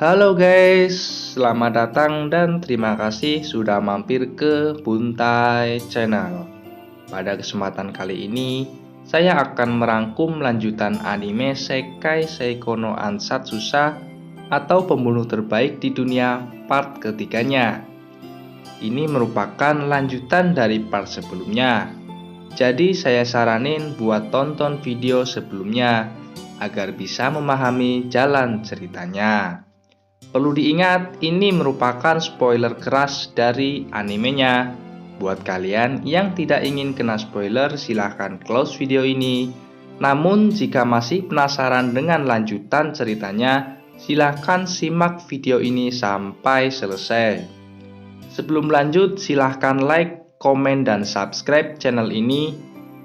Halo guys, selamat datang dan terima kasih sudah mampir ke Buntai Channel. Pada kesempatan kali ini, saya akan merangkum lanjutan anime Sekai Seiko no Ansatsusa atau pembunuh terbaik di dunia part ketiganya. Ini merupakan lanjutan dari part sebelumnya. Jadi saya saranin buat tonton video sebelumnya agar bisa memahami jalan ceritanya. Perlu diingat, ini merupakan spoiler keras dari animenya. Buat kalian yang tidak ingin kena spoiler, silahkan close video ini. Namun, jika masih penasaran dengan lanjutan ceritanya, silahkan simak video ini sampai selesai. Sebelum lanjut, silahkan like, komen, dan subscribe channel ini.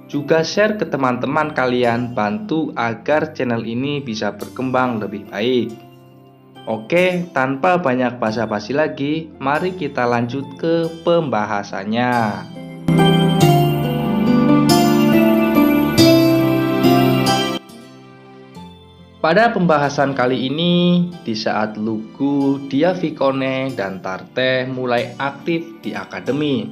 Juga share ke teman-teman kalian, bantu agar channel ini bisa berkembang lebih baik. Oke, tanpa banyak basa-basi lagi, mari kita lanjut ke pembahasannya. Pada pembahasan kali ini, di saat Lugu, Diavikone, dan Tarte mulai aktif di akademi,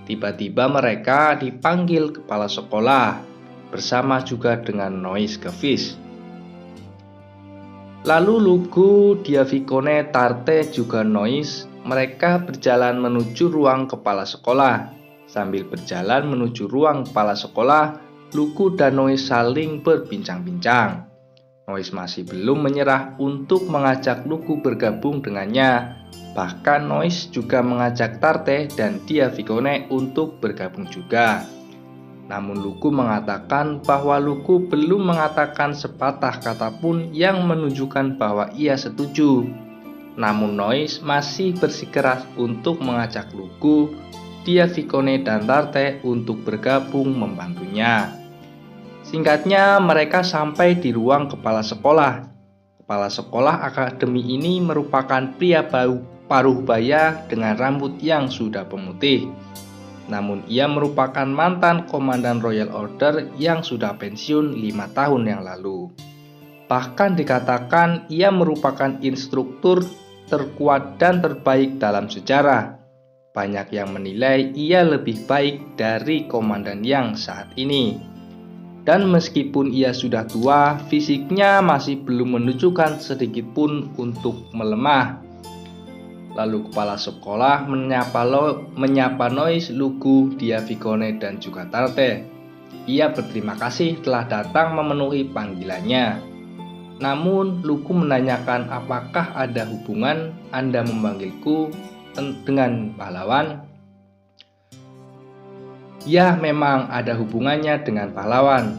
tiba-tiba mereka dipanggil kepala sekolah, bersama juga dengan Noise Gevis. Lalu Lugu, Diavikone, Tarte, juga Noise, mereka berjalan menuju ruang kepala sekolah. Sambil berjalan menuju ruang kepala sekolah, Lugu dan Noise saling berbincang-bincang. Noise masih belum menyerah untuk mengajak Lugu bergabung dengannya. Bahkan Noise juga mengajak Tarte dan Diavikone untuk bergabung juga. Namun Lugu mengatakan bahwa Lugu belum mengatakan sepatah kata pun yang menunjukkan bahwa ia setuju. Namun Noise masih bersikeras untuk mengajak Lugu, Diavikone, dan Tarte untuk bergabung membantunya. Singkatnya, mereka sampai di ruang kepala sekolah. Kepala sekolah akademi ini merupakan pria paruh baya dengan rambut yang sudah pemutih. Namun ia merupakan mantan komandan Royal Order yang sudah pensiun 5 tahun yang lalu. Bahkan dikatakan ia merupakan instruktur terkuat dan terbaik dalam sejarah. Banyak yang menilai ia lebih baik dari komandan yang saat ini. Dan meskipun ia sudah tua, fisiknya masih belum menunjukkan sedikit pun untuk melemah. Lalu kepala sekolah menyapa Noise, Lugu, Diavikone, dan juga Tarte. Ia berterima kasih telah datang memenuhi panggilannya. Namun Lugu menanyakan apakah ada hubungan Anda memanggilku dengan pahlawan. Ya, memang ada hubungannya dengan pahlawan.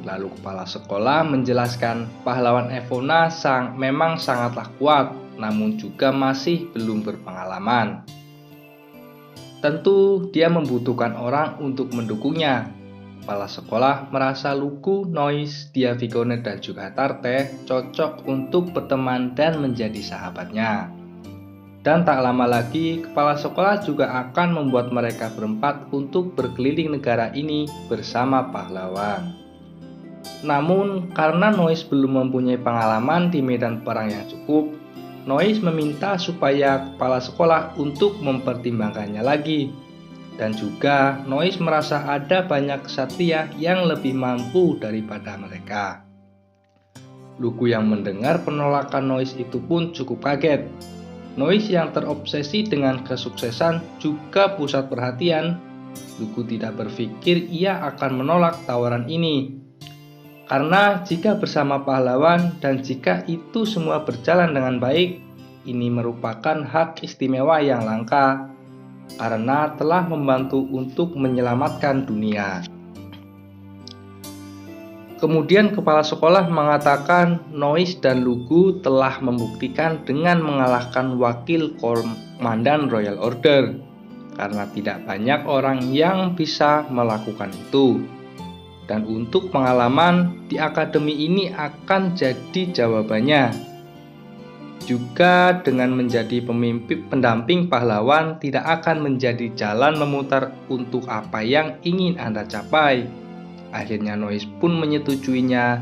Lalu kepala sekolah menjelaskan pahlawan Evona memang sangatlah kuat, namun juga masih belum berpengalaman. Tentu dia membutuhkan orang untuk mendukungnya. Kepala sekolah merasa Lugu, Noise, Diavikone, dan juga Tarte cocok untuk berteman dan menjadi sahabatnya. Dan tak lama lagi, kepala sekolah juga akan membuat mereka berempat untuk berkeliling negara ini bersama pahlawan. Namun, karena Noise belum mempunyai pengalaman di medan perang yang cukup, Noise meminta supaya kepala sekolah untuk mempertimbangkannya lagi. Dan juga Noise merasa ada banyak ksatria yang lebih mampu daripada mereka. Lugu yang mendengar penolakan Noise itu pun cukup kaget. Noise yang terobsesi dengan kesuksesan juga pusat perhatian. Lugu tidak berpikir ia akan menolak tawaran ini. Karena jika bersama pahlawan dan jika itu semua berjalan dengan baik, ini merupakan hak istimewa yang langka karena telah membantu untuk menyelamatkan dunia. Kemudian kepala sekolah mengatakan Noise dan Lugu telah membuktikan dengan mengalahkan wakil komandan Royal Order, karena tidak banyak orang yang bisa melakukan itu. Dan untuk pengalaman di akademi ini akan jadi jawabannya. Juga dengan menjadi pemimpin pendamping pahlawan tidak akan menjadi jalan memutar untuk apa yang ingin Anda capai. Akhirnya Noise pun menyetujuinya.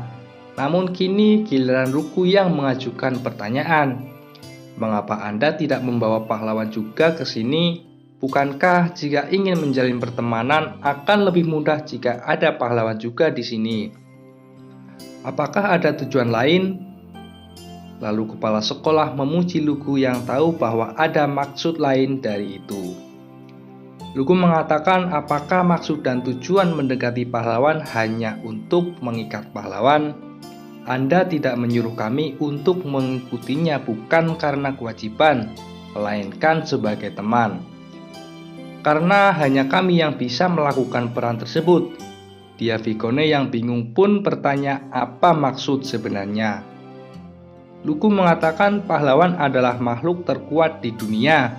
Namun kini giliran Lugu yang mengajukan pertanyaan. Mengapa Anda tidak membawa pahlawan juga ke sini? Bukankah jika ingin menjalin pertemanan akan lebih mudah jika ada pahlawan juga di sini? Apakah ada tujuan lain? Lalu kepala sekolah memuji Lugu yang tahu bahwa ada maksud lain dari itu. Lugu mengatakan apakah maksud dan tujuan mendekati pahlawan hanya untuk mengikat pahlawan? Anda tidak menyuruh kami untuk mengikutinya bukan karena kewajiban, melainkan sebagai teman. Karena hanya kami yang bisa melakukan peran tersebut. Dia Vigone yang bingung pun bertanya apa maksud sebenarnya. Lugu mengatakan pahlawan adalah makhluk terkuat di dunia.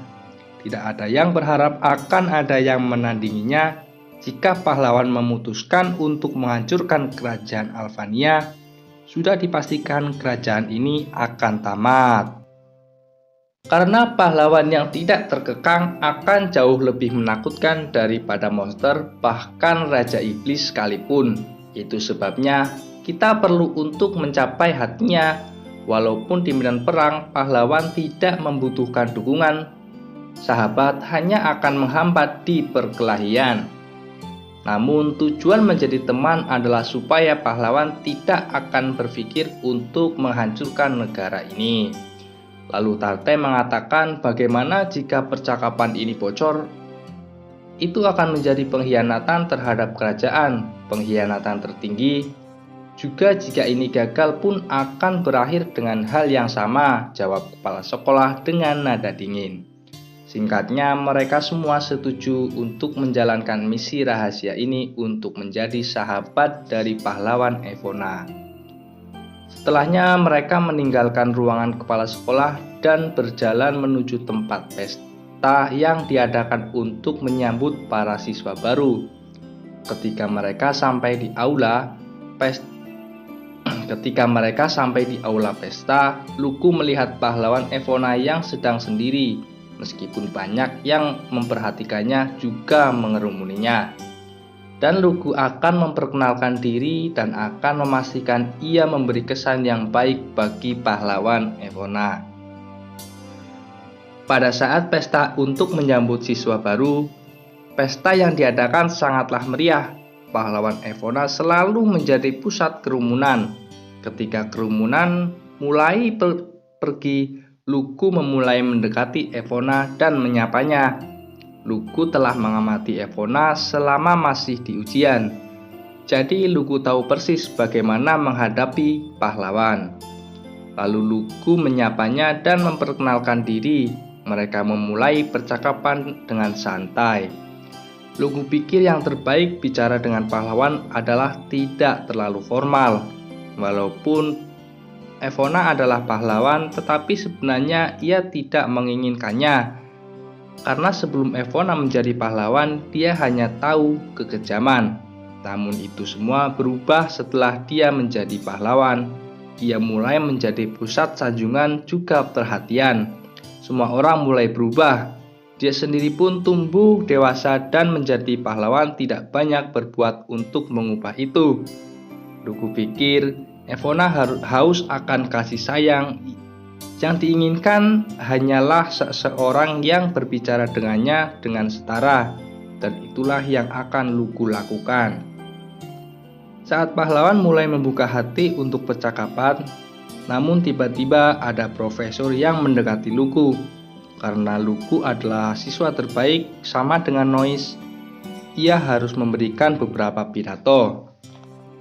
Tidak ada yang berharap akan ada yang menandinginya jika pahlawan memutuskan untuk menghancurkan kerajaan Alvania. Sudah dipastikan kerajaan ini akan tamat. Karena pahlawan yang tidak terkekang akan jauh lebih menakutkan daripada monster, bahkan Raja Iblis sekalipun. Itu sebabnya kita perlu untuk mencapai hatinya. Walaupun di medan perang, pahlawan tidak membutuhkan dukungan. Sahabat hanya akan menghambat di perkelahian. Namun tujuan menjadi teman adalah supaya pahlawan tidak akan berpikir untuk menghancurkan negara ini. Lalu Tarte mengatakan bagaimana jika percakapan ini bocor? Itu akan menjadi pengkhianatan terhadap kerajaan, pengkhianatan tertinggi. Juga jika ini gagal pun akan berakhir dengan hal yang sama, jawab kepala sekolah dengan nada dingin. Singkatnya, mereka semua setuju untuk menjalankan misi rahasia ini untuk menjadi sahabat dari pahlawan Evona. Setelahnya mereka meninggalkan ruangan kepala sekolah dan berjalan menuju tempat pesta yang diadakan untuk menyambut para siswa baru. Ketika mereka sampai di aula pesta, Lugu melihat pahlawan Evona yang sedang sendiri, meskipun banyak yang memperhatikannya juga mengerumuninya. Dan Lugu akan memperkenalkan diri dan akan memastikan ia memberi kesan yang baik bagi pahlawan Evona. Pada saat pesta untuk menyambut siswa baru, pesta yang diadakan sangatlah meriah. Pahlawan Evona selalu menjadi pusat kerumunan. Ketika kerumunan mulai pergi, Lugu memulai mendekati Evona dan menyapanya. Lugu telah mengamati Evona selama masih di ujian. Jadi Lugu tahu persis bagaimana menghadapi pahlawan. Lalu Lugu menyapanya dan memperkenalkan diri. Mereka memulai percakapan dengan santai. Lugu pikir yang terbaik bicara dengan pahlawan adalah tidak terlalu formal. Walaupun Evona adalah pahlawan, tetapi sebenarnya ia tidak menginginkannya. Karena sebelum Evona menjadi pahlawan, dia hanya tahu kekejaman. Namun itu semua berubah setelah dia menjadi pahlawan. Ia mulai menjadi pusat sanjungan juga perhatian. Semua orang mulai berubah. Dia sendiri pun tumbuh dewasa dan menjadi pahlawan tidak banyak berbuat untuk mengubah itu. Lugu pikir Evona haus akan kasih sayang. Yang diinginkan hanyalah seseorang yang berbicara dengannya dengan setara, dan itulah yang akan Lugu lakukan. Saat pahlawan mulai membuka hati untuk percakapan, namun tiba-tiba ada profesor yang mendekati Lugu. Karena Lugu adalah siswa terbaik sama dengan Nois, ia harus memberikan beberapa pidato.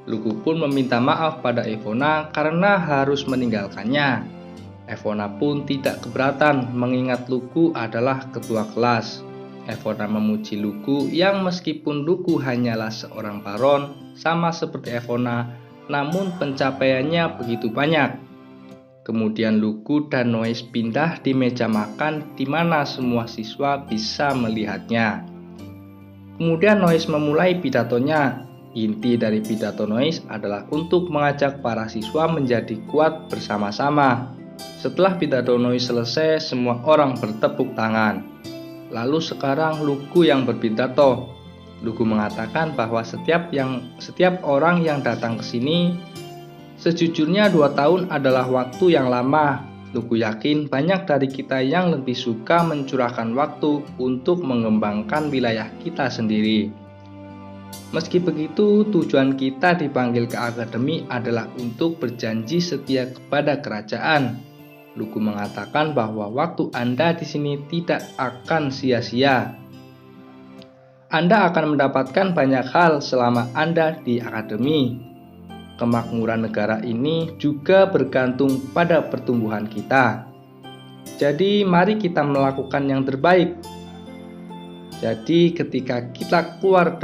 Lugu pun meminta maaf pada Evona karena harus meninggalkannya. Evona pun tidak keberatan mengingat Lugu adalah ketua kelas. Evona memuji Lugu yang meskipun Lugu hanyalah seorang baron sama seperti Evona, namun pencapaiannya begitu banyak. Kemudian Lugu dan Nois pindah di meja makan di mana semua siswa bisa melihatnya. Kemudian Nois memulai pidatonya. Inti dari pidato Nois adalah untuk mengajak para siswa menjadi kuat bersama-sama. Setelah pidato Nois selesai, semua orang bertepuk tangan. Lalu sekarang Lugu yang berpidato. Lugu mengatakan bahwa setiap orang yang datang ke sini, sejujurnya 2 tahun adalah waktu yang lama. Lugu yakin banyak dari kita yang lebih suka mencurahkan waktu untuk mengembangkan wilayah kita sendiri. Meski begitu, tujuan kita dipanggil ke akademi adalah untuk berjanji setia kepada kerajaan. Lugu mengatakan bahwa waktu Anda di sini tidak akan sia-sia. Anda akan mendapatkan banyak hal selama Anda di akademi. Kemakmuran negara ini juga bergantung pada pertumbuhan kita. Jadi mari kita melakukan yang terbaik. Jadi ketika kita keluar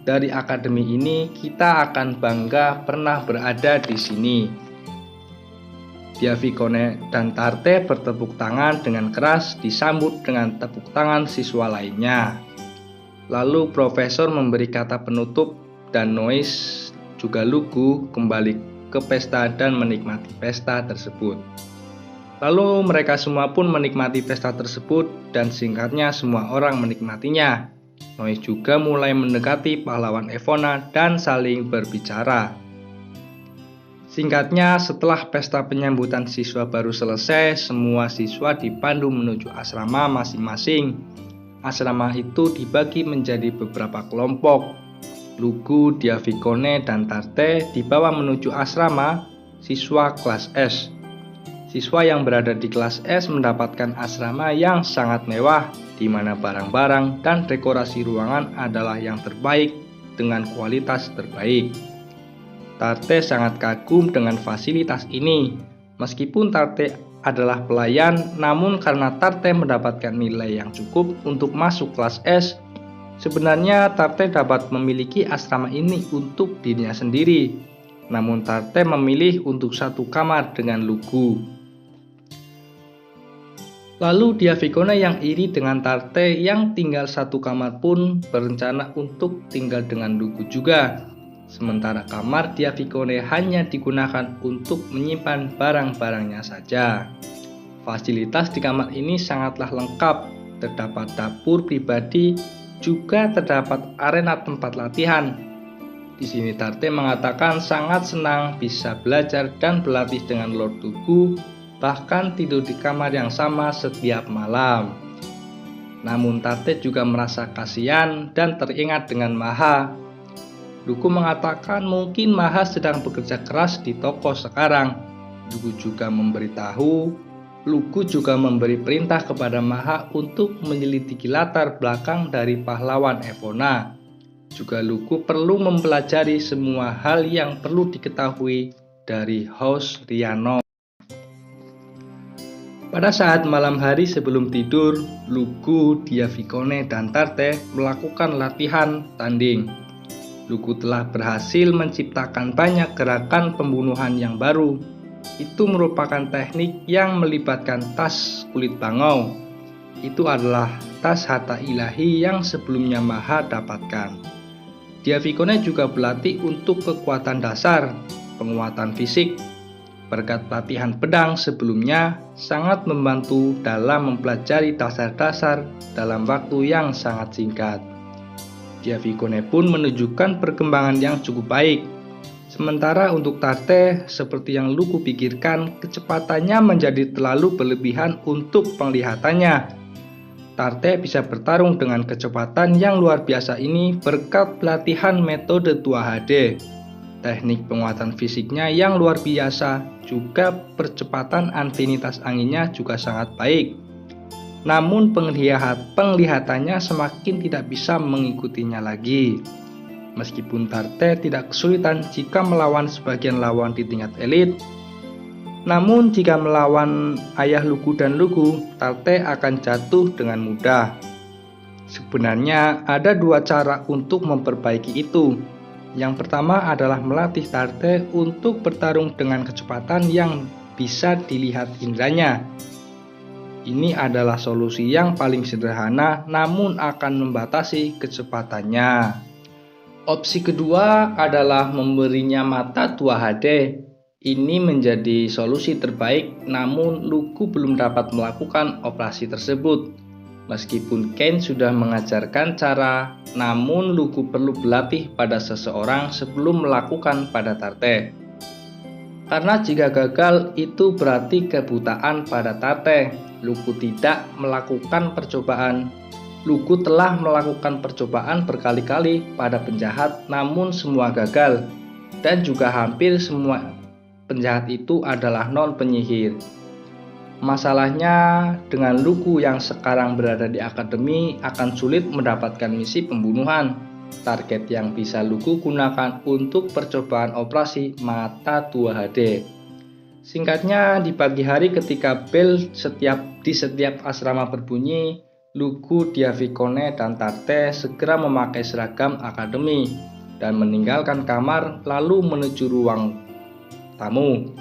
dari akademi ini, kita akan bangga pernah berada di sini. Dia Vicone dan Tarte bertepuk tangan dengan keras disambut dengan tepuk tangan siswa lainnya. Lalu profesor memberi kata penutup dan Nois juga Lugu kembali ke pesta dan menikmati pesta tersebut. Lalu mereka semua pun menikmati pesta tersebut dan singkatnya semua orang menikmatinya. Nois juga mulai mendekati pahlawan Evona dan saling berbicara. Singkatnya, setelah pesta penyambutan siswa baru selesai, semua siswa dipandu menuju asrama masing-masing. Asrama itu dibagi menjadi beberapa kelompok. Lugu, Dia Vicone, dan Tarte dibawa menuju asrama siswa kelas S. Siswa yang berada di kelas S mendapatkan asrama yang sangat mewah, di mana barang-barang dan dekorasi ruangan adalah yang terbaik dengan kualitas terbaik. Tarte sangat kagum dengan fasilitas ini. Meskipun Tarte adalah pelayan, namun karena Tarte mendapatkan nilai yang cukup untuk masuk kelas S, sebenarnya Tarte dapat memiliki asrama ini untuk dirinya sendiri. Namun Tarte memilih untuk satu kamar dengan Lugu. Lalu Dia Vicone yang iri dengan Tarte yang tinggal satu kamar pun berencana untuk tinggal dengan Lugu juga. Sementara kamar Dia Vicone hanya digunakan untuk menyimpan barang-barangnya saja. Fasilitas di kamar ini sangatlah lengkap. Terdapat dapur pribadi, juga terdapat arena tempat latihan. Di sini Tarte mengatakan sangat senang bisa belajar dan berlatih dengan Lord Lugu, bahkan tidur di kamar yang sama setiap malam. Namun Tarte juga merasa kasihan dan teringat dengan Maha. Lugu mengatakan mungkin Maha sedang bekerja keras di toko sekarang. Lugu juga memberi perintah kepada Maha untuk menyelidiki latar belakang dari pahlawan Evona. Juga Lugu perlu mempelajari semua hal yang perlu diketahui dari House Riano. Pada saat malam hari sebelum tidur, Lugu, Dia Vicone, dan Tarte melakukan latihan tanding. Lugu telah berhasil menciptakan banyak gerakan pembunuhan yang baru. Itu merupakan teknik yang melibatkan tas kulit bangau. Itu adalah tas harta ilahi yang sebelumnya Maha dapatkan. Dia Vicone juga berlatih untuk kekuatan dasar, penguatan fisik. Berkat latihan pedang sebelumnya sangat membantu dalam mempelajari dasar-dasar dalam waktu yang sangat singkat. Dia Vicone pun menunjukkan perkembangan yang cukup baik. Sementara untuk Tarte, seperti yang Lugu pikirkan, kecepatannya menjadi terlalu berlebihan untuk penglihatannya. Tarte bisa bertarung dengan kecepatan yang luar biasa ini berkat pelatihan metode 2HD. Teknik penguatan fisiknya yang luar biasa, juga percepatan infinitas anginnya juga sangat baik. Namun penglihatannya semakin tidak bisa mengikutinya lagi. Meskipun Tarte tidak kesulitan jika melawan sebagian lawan di tingkat elit, namun jika melawan ayah Lugu dan Lugu, Tarte akan jatuh dengan mudah. Sebenarnya ada dua cara untuk memperbaiki itu. Yang pertama adalah melatih Tarte untuk bertarung dengan kecepatan yang bisa dilihat indranya. Ini adalah solusi yang paling sederhana namun akan membatasi kecepatannya. Opsi kedua adalah memberinya mata 2HD. Ini menjadi solusi terbaik, namun Lugu belum dapat melakukan operasi tersebut. Meskipun Ken sudah mengajarkan cara, namun Lugu perlu berlatih pada seseorang sebelum melakukan pada Tarte. Karena jika gagal itu berarti kebutaan pada Tarte. Luku tidak melakukan percobaan. Luku telah melakukan percobaan berkali-kali pada penjahat namun semua gagal. Dan juga hampir semua penjahat itu adalah non-penyihir. Masalahnya dengan Luku yang sekarang berada di akademi akan sulit mendapatkan misi pembunuhan. Target yang bisa Luku gunakan untuk percobaan operasi mata tua HD. Singkatnya, di pagi hari ketika bel di setiap asrama berbunyi, Luku, Diavikone, dan Tarte segera memakai seragam akademi dan meninggalkan kamar lalu menuju ruang tamu.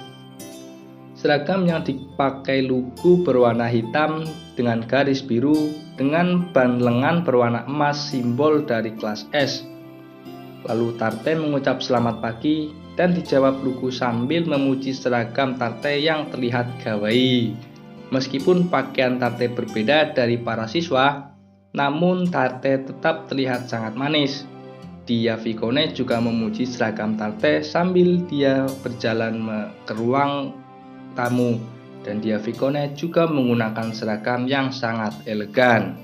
Seragam yang dipakai Luku berwarna hitam dengan garis biru dengan band lengan berwarna emas, simbol dari kelas S. Lalu Tarte mengucap selamat pagi dan dijawab Luku sambil memuji seragam Tarte yang terlihat kawaii. Meskipun pakaian Tarte berbeda dari para siswa, namun Tarte tetap terlihat sangat manis. Diavikone juga memuji seragam Tarte sambil dia berjalan ke ruang tamu, dan Diavikone juga menggunakan seragam yang sangat elegan.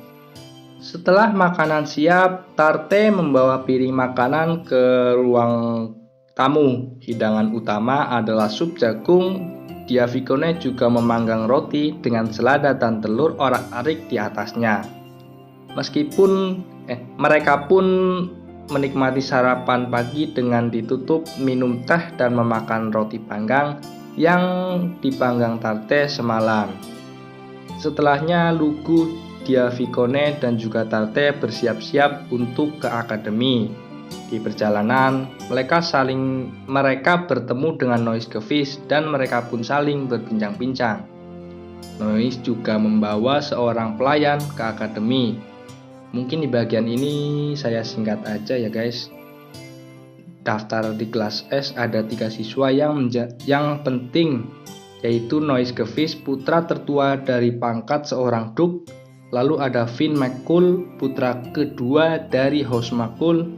Setelah makanan siap, Tarte membawa piring makanan ke ruang tamu. Hidangan utama adalah sup jagung. Diavikone juga memanggang roti dengan selada dan telur orak-arik di atasnya. Mereka pun menikmati sarapan pagi dengan ditutup minum teh dan memakan roti panggang yang dipanggang Tarte semalam. Setelahnya Luku, Diavikone, dan juga Tarte bersiap-siap untuk ke akademi. Di perjalanan, mereka bertemu dengan Noise Gevis dan mereka pun saling berbincang-bincang. Noise juga membawa seorang pelayan ke akademi. Mungkin di bagian ini saya singkat aja ya guys. Daftar di kelas S ada 3 siswa yang penting, yaitu Noise Gevis, putra tertua dari pangkat seorang Duk. Lalu ada Finn McCool, putra kedua dari House McCool,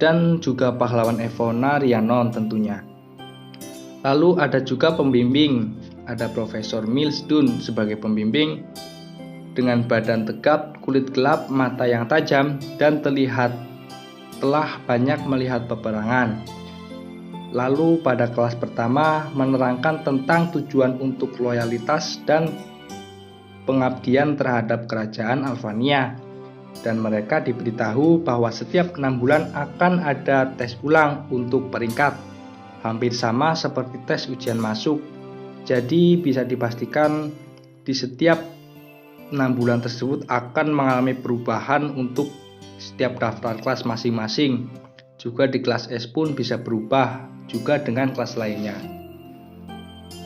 dan juga pahlawan Evona Rhiannon tentunya. Lalu ada juga pembimbing, ada Profesor Mills Dunn sebagai pembimbing dengan badan tegap, kulit gelap, mata yang tajam, dan telah banyak melihat peperangan. Lalu pada kelas pertama menerangkan tentang tujuan untuk loyalitas dan pengabdian terhadap kerajaan Alvania. Dan mereka diberitahu bahwa setiap 6 bulan akan ada tes ulang untuk peringkat. Hampir sama seperti tes ujian masuk. Jadi bisa dipastikan di setiap 6 bulan tersebut akan mengalami perubahan untuk setiap daftar kelas masing-masing. Juga di kelas S pun bisa berubah juga dengan kelas lainnya.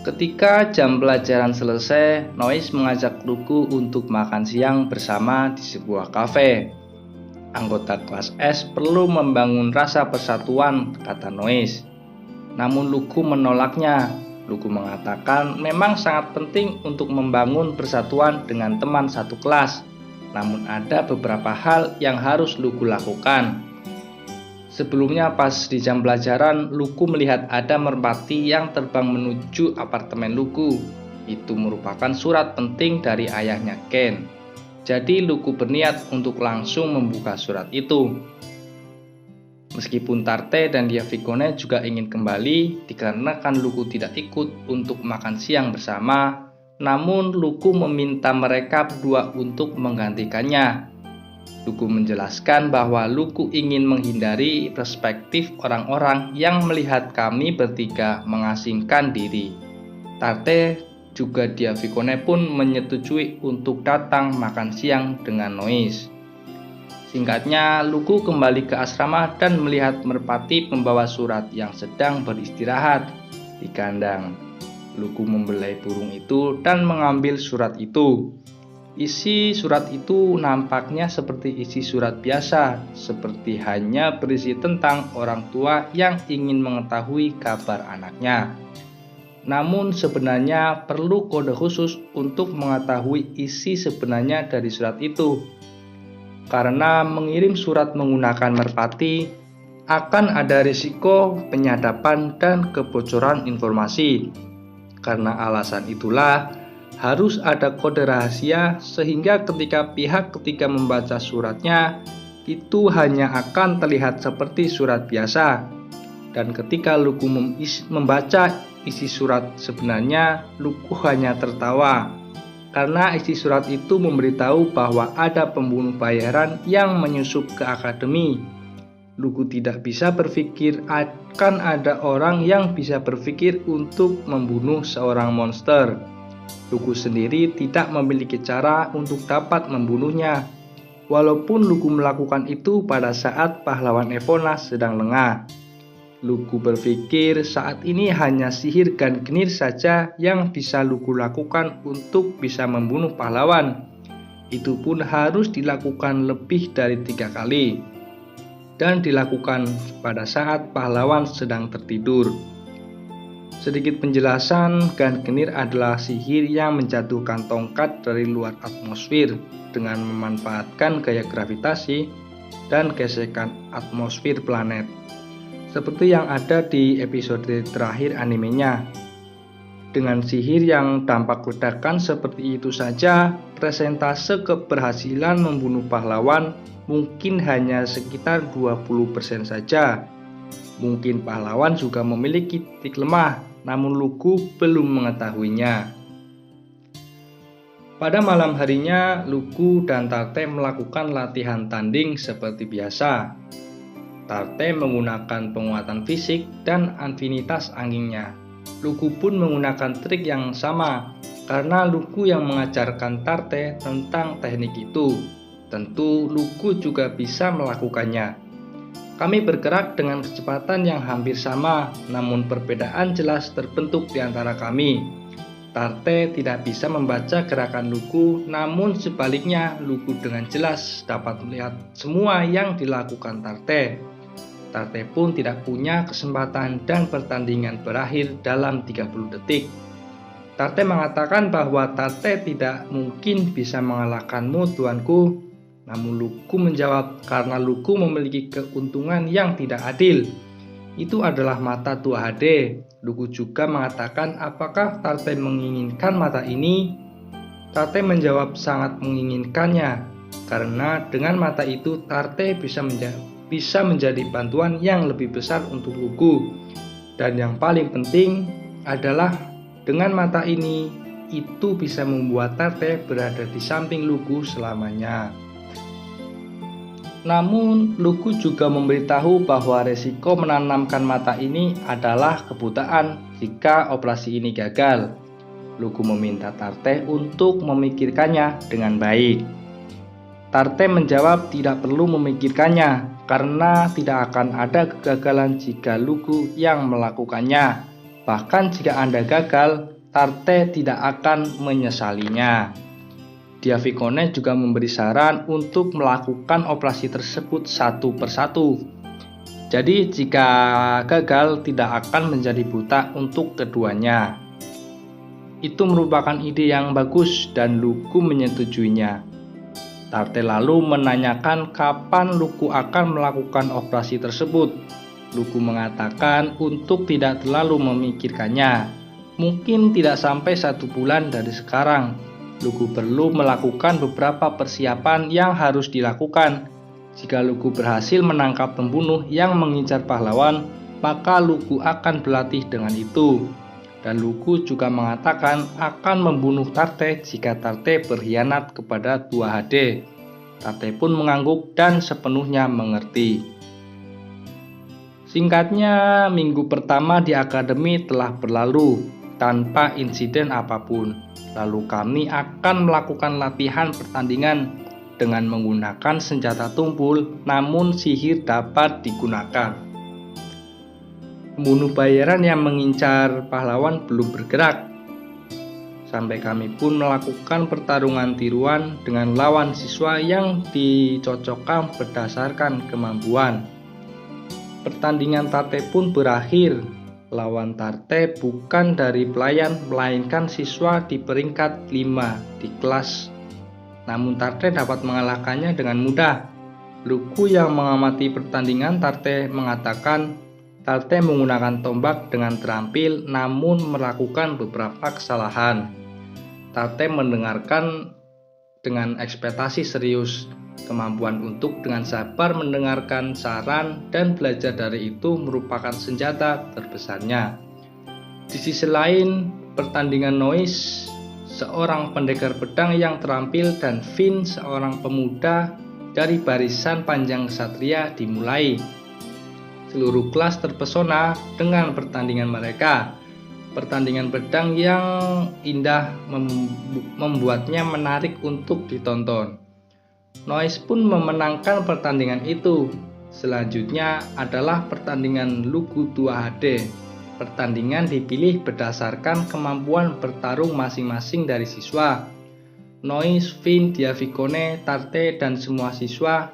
Ketika jam pelajaran selesai, Noise mengajak Luku untuk makan siang bersama di sebuah kafe. Anggota kelas S perlu membangun rasa persatuan, kata Noise. Namun Luku menolaknya. Luku mengatakan memang sangat penting untuk membangun persatuan dengan teman satu kelas. Namun ada beberapa hal yang harus Luku lakukan. Sebelumnya pas di jam pelajaran, Luku melihat ada merpati yang terbang menuju apartemen Luku. Itu merupakan surat penting dari ayahnya Ken. Jadi Luku berniat untuk langsung membuka surat itu. Meskipun Tarte dan Diavikone juga ingin kembali, dikarenakan Luku tidak ikut untuk makan siang bersama, namun Luku meminta mereka berdua untuk menggantikannya. Luku menjelaskan bahwa Luku ingin menghindari perspektif orang-orang yang melihat kami bertiga mengasingkan diri. Tarte juga Diavikone pun menyetujui untuk datang makan siang dengan Noise. Singkatnya, Luku kembali ke asrama dan melihat merpati membawa surat yang sedang beristirahat di kandang. Luku membelai burung itu dan mengambil surat itu. Isi surat itu nampaknya seperti isi surat biasa, seperti hanya berisi tentang orang tua yang ingin mengetahui kabar anaknya. Namun sebenarnya perlu kode khusus untuk mengetahui isi sebenarnya dari surat itu. Karena mengirim surat menggunakan merpati akan ada risiko penyadapan dan kebocoran informasi. Karena alasan itulah harus ada kode rahasia sehingga ketika pihak ketiga membaca suratnya itu hanya akan terlihat seperti surat biasa. Dan ketika Luku membaca isi surat sebenarnya, Luku hanya tertawa karena isi surat itu memberitahu bahwa ada pembunuh bayaran yang menyusup ke akademi. Luku tidak bisa berpikir akan ada orang yang bisa berpikir untuk membunuh seorang monster. Luku sendiri tidak memiliki cara untuk dapat membunuhnya. Walaupun Luku melakukan itu pada saat pahlawan Epona sedang lengah. Luku berpikir saat ini hanya sihir Gangnir saja yang bisa Luku lakukan untuk bisa membunuh pahlawan. Itu pun harus dilakukan lebih dari 3 kali. Dan dilakukan pada saat pahlawan sedang tertidur. Sedikit penjelasan, Gangnir adalah sihir yang menjatuhkan tongkat dari luar atmosfer dengan memanfaatkan gaya gravitasi dan gesekan atmosfer planet. Seperti yang ada di episode terakhir animenya. Dengan sihir yang dampak ledakan seperti itu saja, persentase keberhasilan membunuh pahlawan mungkin hanya sekitar 20% saja. Mungkin pahlawan juga memiliki titik lemah, namun Luku belum mengetahuinya. Pada malam harinya, Luku dan Tarte melakukan latihan tanding seperti biasa. Tarte menggunakan penguatan fisik dan afinitas anginnya. Luku pun menggunakan trik yang sama, karena Luku yang mengajarkan Tarte tentang teknik itu. Tentu Luku juga bisa melakukannya. Kami bergerak dengan kecepatan yang hampir sama, namun perbedaan jelas terbentuk di antara kami. Tarte tidak bisa membaca gerakan Luku, namun sebaliknya Luku dengan jelas dapat melihat semua yang dilakukan Tarte. Tarte pun tidak punya kesempatan dan pertandingan berakhir dalam 30 detik. Tarte mengatakan bahwa Tarte tidak mungkin bisa mengalahkanmu, tuanku. Namun Luku menjawab karena Luku memiliki keuntungan yang tidak adil. Itu adalah mata Tua HD. Luku juga mengatakan apakah Tarte menginginkan mata ini? Tarte menjawab sangat menginginkannya. Karena dengan mata itu Tarte bisa menjadi bantuan yang lebih besar untuk Luku. Dan yang paling penting adalah dengan mata ini itu bisa membuat Tarte berada di samping Luku selamanya. Namun, Luku juga memberitahu bahwa resiko menanamkan mata ini adalah kebutaan jika operasi ini gagal. Luku meminta Tarte untuk memikirkannya dengan baik. Tarte menjawab tidak perlu memikirkannya, karena tidak akan ada kegagalan jika Luku yang melakukannya. Bahkan jika Anda gagal, Tarte tidak akan menyesalinya. Diavikone juga memberi saran untuk melakukan operasi tersebut satu persatu. Jadi jika gagal tidak akan menjadi buta untuk keduanya. Itu merupakan ide yang bagus dan Luku menyetujuinya. Tarte lalu menanyakan kapan Luku akan melakukan operasi tersebut. Luku mengatakan untuk tidak terlalu memikirkannya. Mungkin tidak sampai 1 bulan dari sekarang. Luku perlu melakukan beberapa persiapan yang harus dilakukan. Jika Luku berhasil menangkap pembunuh yang mengincar pahlawan, maka Luku akan berlatih dengan itu. Dan Luku juga mengatakan akan membunuh Tarte jika Tarte berkhianat kepada Tua HD. Tarte pun mengangguk dan sepenuhnya mengerti. Singkatnya, minggu pertama di akademi telah berlalu tanpa insiden apapun. Lalu kami akan melakukan latihan pertandingan dengan menggunakan senjata tumpul, namun sihir dapat digunakan. Pembunuh bayaran yang mengincar pahlawan belum bergerak. Sampai kami pun melakukan pertarungan tiruan dengan lawan siswa yang dicocokkan berdasarkan kemampuan. Pertandingan Tarte pun berakhir. Lawan Tarte bukan dari pelayan, melainkan siswa di peringkat 5 di kelas. Namun Tarte dapat mengalahkannya dengan mudah. Luku yang mengamati pertandingan Tarte mengatakan Tarte menggunakan tombak dengan terampil namun melakukan beberapa kesalahan. Tarte mendengarkan dengan ekspektasi serius, kemampuan untuk dengan sabar mendengarkan saran dan belajar dari itu merupakan senjata terbesarnya. Di sisi lain, pertandingan Noise, seorang pendekar pedang yang terampil, dan Finn, seorang pemuda dari barisan panjang ksatria dimulai. Seluruh kelas terpesona dengan pertandingan mereka. Pertandingan pedang yang indah membuatnya menarik untuk ditonton. Noise pun memenangkan pertandingan itu. Selanjutnya adalah pertandingan Luku 2HD. Pertandingan dipilih berdasarkan kemampuan bertarung masing-masing dari siswa. Noise, Finn, Diavikone, Tarte, dan semua siswa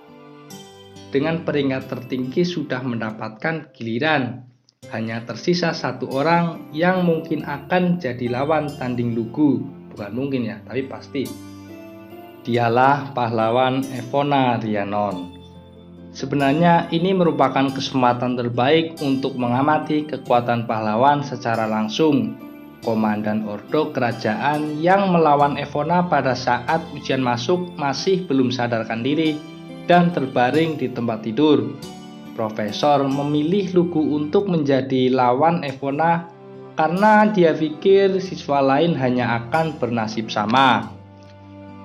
dengan peringkat tertinggi sudah mendapatkan giliran. Hanya tersisa satu orang yang mungkin akan jadi lawan tanding Luku. Bukan mungkin ya, tapi pasti. Dialah pahlawan Evona Rhiannon. Sebenarnya ini merupakan kesempatan terbaik untuk mengamati kekuatan pahlawan secara langsung. Komandan Ordo kerajaan yang melawan Evona pada saat ujian masuk masih belum sadarkan diri dan terbaring di tempat tidur. Profesor memilih Luku untuk menjadi lawan Evona karena dia pikir siswa lain hanya akan bernasib sama.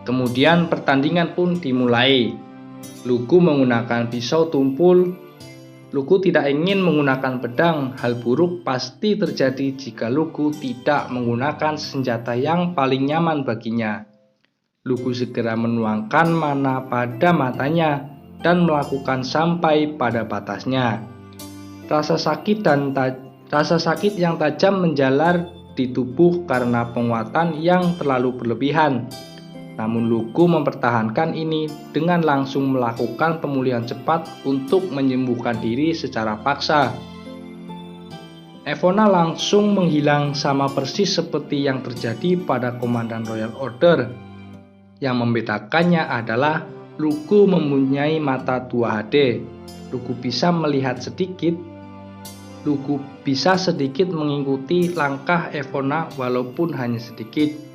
Kemudian pertandingan pun dimulai. Luku menggunakan pisau tumpul. Luku tidak ingin menggunakan pedang. Hal buruk pasti terjadi jika Luku tidak menggunakan senjata yang paling nyaman baginya. Luku segera menuangkan mana pada matanya dan melakukan sampai pada batasnya. Rasa sakit yang tajam menjalar di tubuh karena penguatan yang terlalu berlebihan. Namun Luku mempertahankan ini dengan langsung melakukan pemulihan cepat untuk menyembuhkan diri secara paksa. Evona langsung menghilang sama persis seperti yang terjadi pada Komandan Royal Order. Yang membedakannya adalah Luku mempunyai mata 2HD. Luku bisa melihat sedikit. Luku bisa sedikit mengikuti langkah Evona walaupun hanya sedikit.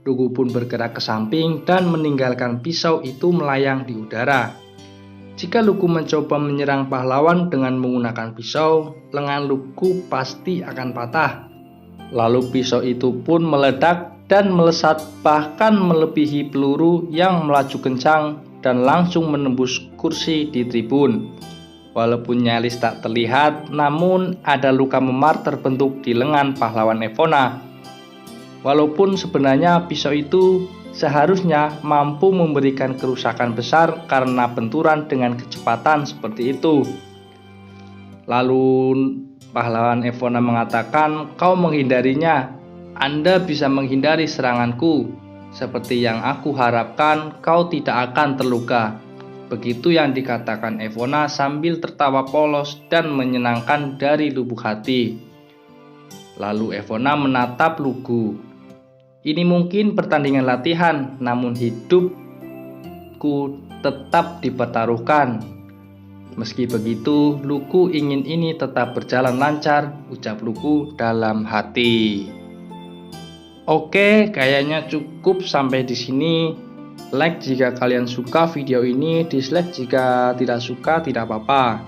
Luku pun bergerak ke samping dan meninggalkan pisau itu melayang di udara. Jika Luku mencoba menyerang pahlawan dengan menggunakan pisau, lengan Luku pasti akan patah. Lalu pisau itu pun meledak dan melesat bahkan melebihi peluru yang melaju kencang dan langsung menembus kursi di tribun. Walaupun nyaris tak terlihat, namun ada luka memar terbentuk di lengan pahlawan Evona. Walaupun sebenarnya pisau itu seharusnya mampu memberikan kerusakan besar karena benturan dengan kecepatan seperti itu. Lalu pahlawan Evona mengatakan, "Kau menghindarinya. Anda bisa menghindari seranganku. Seperti yang aku harapkan, kau tidak akan terluka." Begitu yang dikatakan Evona sambil tertawa polos dan menyenangkan dari lubuk hati. Lalu Evona menatap Luku. "Ini mungkin pertandingan latihan, namun hidupku tetap dipertaruhkan. Meski begitu, Luku ingin ini tetap berjalan lancar," ucap Luku dalam hati. Oke, kayaknya cukup sampai di sini. Like jika kalian suka video ini, dislike jika tidak suka, tidak apa-apa.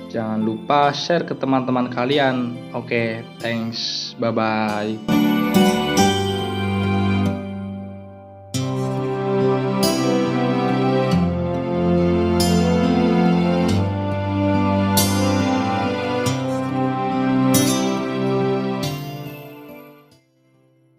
Jangan lupa share ke teman-teman kalian. Oke, thanks. Bye-bye.